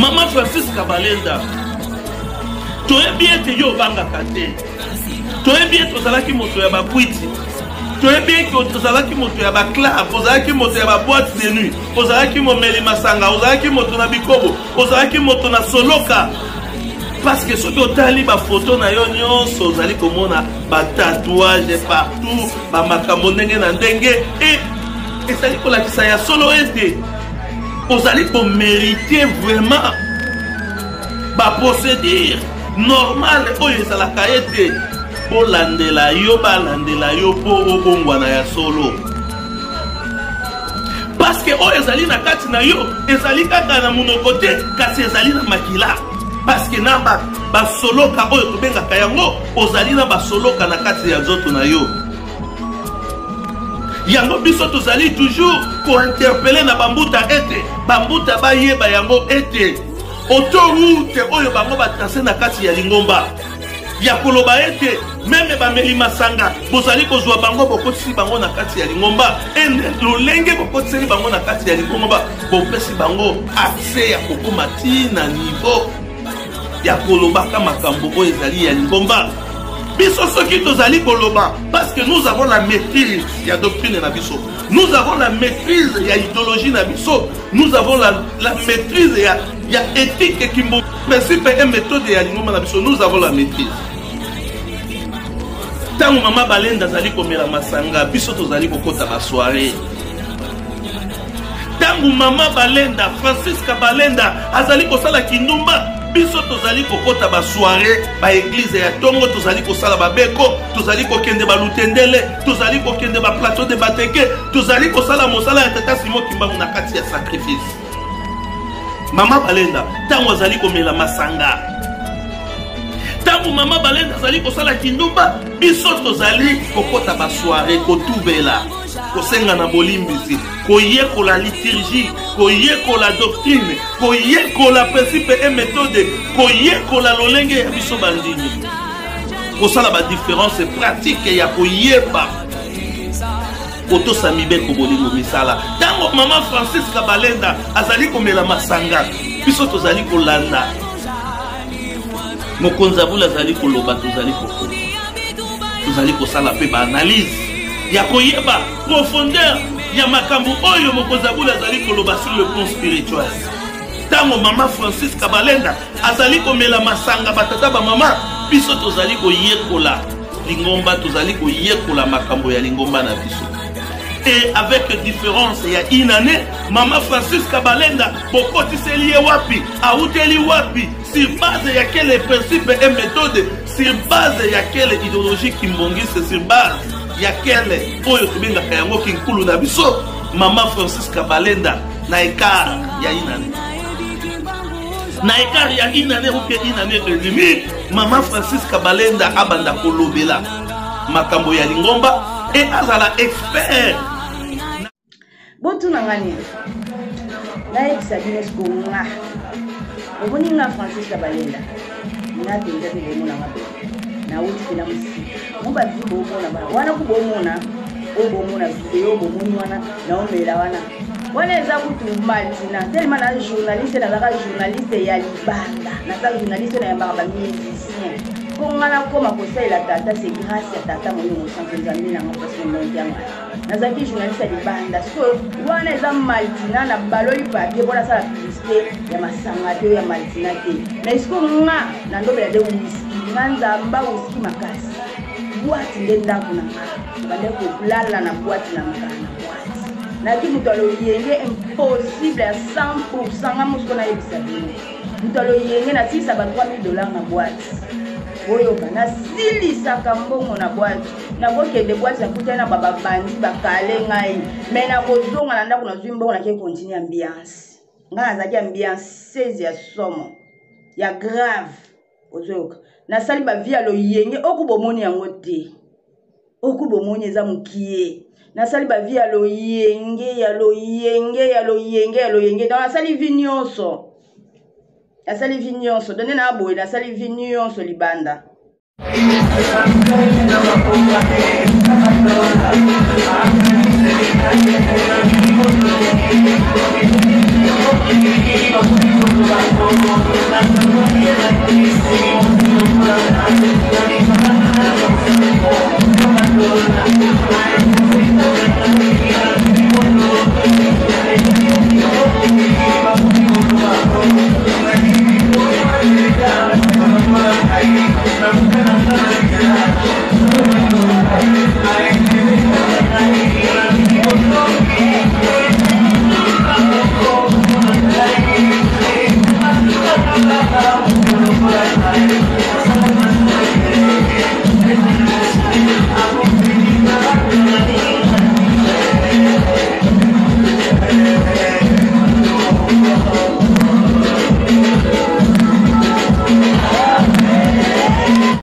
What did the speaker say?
Maman Francis Kabalenda. Tu es bien te yo banga kate. Tu es bien to zalaki moto ya ba kwiti. Tu es bien que tu zalaki moto ya ba club, ozalaki moto ya ba boîte de nuit, ozalaki momeli masanga, ozalaki moto na bikobo, ozalaki moto na soloka. Parce que soki otali ba photo na yo nyonso ozali komona ba tatouage partout, ba makambo ndenge na ndenge et ezali kolakisa ya solo ete ozali ko mériter vraiment ba procédure normal oyo ezalaka ete olandela yo balandela yo po obongwana ya solo. Parce que oyo ezali na kati na yo ezali kaka na monoko te kasi ezali na makila. Parce que na ba soloka oyo tobengaka yango ozali na ba soloka na kati ya nzoto na yo. Yango biso tozali toujours ko interpeller na bambuta ete bambuta bayeba yango ete autoroute oyo bango batracé na kati ya Lingomba ya koloba ete meme bameli masanga bozali kozwa bango bokotisi bango na kati ya Lingomba ende lolenge bokotisi bango na kati ya Lingomba bopesi bango accès ya kokoma na niveau ya koloba kama makambo oyo ezali ya Lingomba. Biso soki tozali koloba parce que nous avons la maîtrise ya doctrine na biso, nous avons la maîtrise ya idéologie na biso, nous avons la maîtrise ya éthique et kimbo principe et méthode ya Lingomba na biso, nous avons la maîtrise. Tango Mama Balenda zali komela masanga biso tozali kokota ba soirée. Tango Mama Balenda Francis Kabalenda azali kosala kindumba biso tozali kokota ba soirée ba église ya tongo tozali kosala ba beko tozali kokende ba lutendele tozali kokende ba plateau de bateke tozali kosala mosala ya tata Simon Kimbangu na kati ya sacrifice. Mama Balenda tango azali komela masanga tango Mama Balenda azali kosala kindumba biso tozali kokota ba soirée kotubela kosenga na bolimbisi koyekola liturgie koyekola doctrine koyekola principe et méthode koyekola lolenge ya biso bandini kosala ba différence pratique ya koyeba kotosa mibeko bolingo misala. Tango Mama Francis Kabalenda azali komela masanga biso tozali kolanda mokonza bula azali koloba tozali kokota tozali kosala pe ba analyse ya koyeba profondeur ya makambo oyo mokonza bula azali koloba sur le plan spirituel. Tango Mama Francis Kabalenda azali komela masanga batata ba mama biso tozali koyekola Lingomba tozali koyekola makambo ya Lingomba na biso. Et avec différence il y a une année Mama Francis Kabalenda bokotiseli wapi auteli wapi sur base ya quel principe et méthode sur base ya quelle idéologie kimbongise sur base ya quelle oyo tobengaka yango kinkulu na biso Mama Francis Kabalenda na écart ya inane na écart ya inane ou que inane redimi Mama Francis Kabalenda abanda kolobela makambo ya Lingomba et azala expert. Botu nangani na examiner ko nga omoni nga Francis Kabalenda na tenda de mona ngabe na wuti na musi muba zibo mona bana wana kubomona obomona video bomoni wana na omela wana eza kutu maltina tellement na journaliste na la journaliste ya libanda na sa journaliste na yamba ba musicien kongana koma kosala tata c'est grâce à tata moyo mosanzo nzambe na ngo parce que mon diama nazaki journaliste ya libanda so wana eza maltina na baloli papier bona sala publicité ya masanga te ya maltina te mais est-ce que nga na ndobela de whisky nzamba whisky makasi boîte ndenda kuna bale ko lala na boîte na mkana boîte na ki mutalo yenge impossible à 100% nga musko na yebisa bino mutalo yenge na tisa ba $3000 na boîte boyo kana silisaka mbongo na boîte na boke de boîte ya kutana baba bandi bakale ngai mais na kozonga na ndako na zwimbo na ke continue ambiance nga azaki ambiance 16 ya somo ya grave ozoka na sali ba via lo yenge okubomoni yango te okubomoni eza mukie na sali ba via lo yenge ya lo yenge ya lo yenge ya lo yenge dans la sali vignonso la sali vignonso donne na boy la sali vignonso libanda